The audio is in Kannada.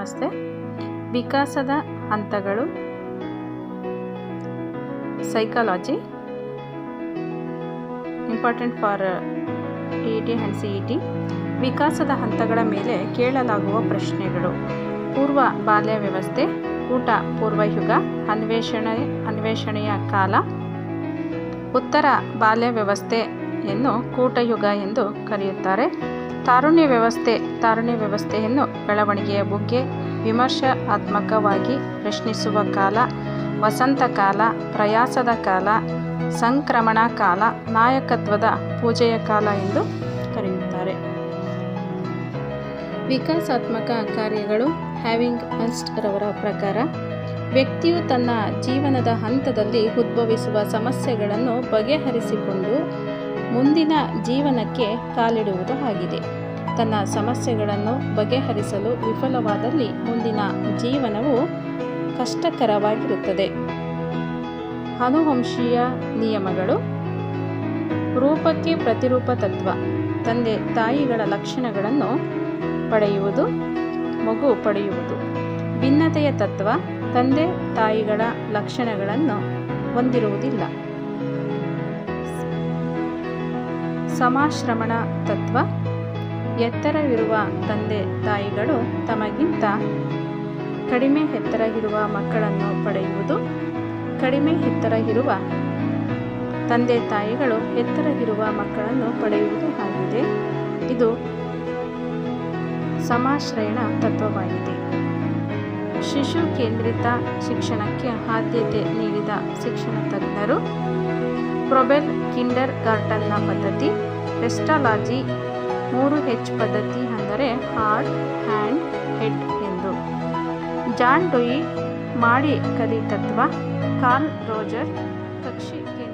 ನಮಸ್ತೆ. ವಿಕಾಸದ ಹಂತಗಳು, psychology, important for EET and CET. ವಿಕಾಸದ ಹಂತಗಳ ಮೇಲೆ ಕೇಳಲಾಗುವ ಪ್ರಶ್ನೆಗಳು: ಪೂರ್ವ ಬಾಲ್ಯ ವ್ಯವಸ್ಥೆ, ಊಟ ಪೂರ್ವಯುಗ, ಅನ್ವೇಷಣೆಯ ಕಾಲ. ಉತ್ತರ ಬಾಲ್ಯ ವ್ಯವಸ್ಥೆಯನ್ನು ಕೂಟಯುಗ ಎಂದು ಕರೆಯುತ್ತಾರೆ. ತಾರುಣ್ಯ ವ್ಯವಸ್ಥೆಯನ್ನು ಬೆಳವಣಿಗೆಯ ಬಗ್ಗೆ ವಿಮರ್ಶಾತ್ಮಕವಾಗಿ ಪ್ರಶ್ನಿಸುವ ಕಾಲ. ವಸಂತ ಕಾಲ, ಪ್ರಯಾಸದ ಕಾಲ, ಸಂಕ್ರಮಣ ಕಾಲ, ನಾಯಕತ್ವದ ಪೂಜೆಯ ಕಾಲ ಎಂದು ಕರೆಯುತ್ತಾರೆ. ವಿಕಾಸಾತ್ಮಕ ಕಾರ್ಯಗಳು. ಹ್ಯಾವಿಂಗ್ ಅಸ್ಟ್ ರವರ ಪ್ರಕಾರ, ವ್ಯಕ್ತಿಯು ತನ್ನ ಜೀವನದ ಹಂತದಲ್ಲಿ ಉದ್ಭವಿಸುವ ಸಮಸ್ಯೆಗಳನ್ನು ಬಗೆಹರಿಸಿಕೊಂಡು ಮುಂದಿನ ಜೀವನಕ್ಕೆ ಕಾಲಿಡುವುದು ಆಗಿದೆ. ತನ್ನ ಸಮಸ್ಯೆಗಳನ್ನು ಬಗೆಹರಿಸಲು ವಿಫಲವಾದಲ್ಲಿ ಮುಂದಿನ ಜೀವನವು ಕಷ್ಟಕರವಾಗಿರುತ್ತದೆ. ಆನುವಂಶೀಯ ನಿಯಮಗಳು. ರೂಪಕ್ಕೆ ಪ್ರತಿರೂಪ ತತ್ವ. ತಂದೆ ತಾಯಿಗಳ ಲಕ್ಷಣಗಳನ್ನು ಪಡೆಯುವುದು, ಮಗು ಪಡೆಯುವುದು. ಭಿನ್ನತೆಯ ತತ್ವ. ತಂದೆ ತಾಯಿಗಳ ಲಕ್ಷಣಗಳನ್ನು ಹೊಂದಿರುವುದಿಲ್ಲ. ಸಮಾಶ್ರಮಣ ತತ್ವ. ಎತ್ತರವಿರುವ ತಂದೆ ತಾಯಿಗಳು ತಮಗಿಂತ ಕಡಿಮೆ ಎತ್ತರ ಇರುವ ಮಕ್ಕಳನ್ನು ಪಡೆಯುವುದು. ಕಡಿಮೆ ಎತ್ತರ ಇರುವ ತಂದೆ ತಾಯಿಗಳು ಎತ್ತರ ಇರುವ ಮಕ್ಕಳನ್ನು ಪಡೆಯುವುದು ಆಗಿದೆ. ಇದು ಸಮಾಶ್ರಯಣ ತತ್ವವಾಗಿದೆ. ಶಿಶು ಕೇಂದ್ರಿತ ಶಿಕ್ಷಣಕ್ಕೆ ಆದ್ಯತೆ ನೀಡಿದ ಶಿಕ್ಷಣ ತಜ್ಞರು. ಪ್ರೊಬೆಲ್ ಕಿಂಡರ್ ಗಾರ್ಟನ್ನ ಪದ್ಧತಿ. ಪೆಸ್ಟಾಲಜಿ 3H ಪದ್ಧತಿ, ಅಂದರೆ ಹಾರ್ಟ್, ಹ್ಯಾಂಡ್, ಹೆಡ್ ಎಂದು. ಜಾನ್ ಡೂಯಿ ಮಾಡಿ ಕಲಿ ತತ್ವ. ಕಾರ್ಲ್ ರೋಜರ್ ಕಕ್ಷಿ ಕೇಂದ್ರ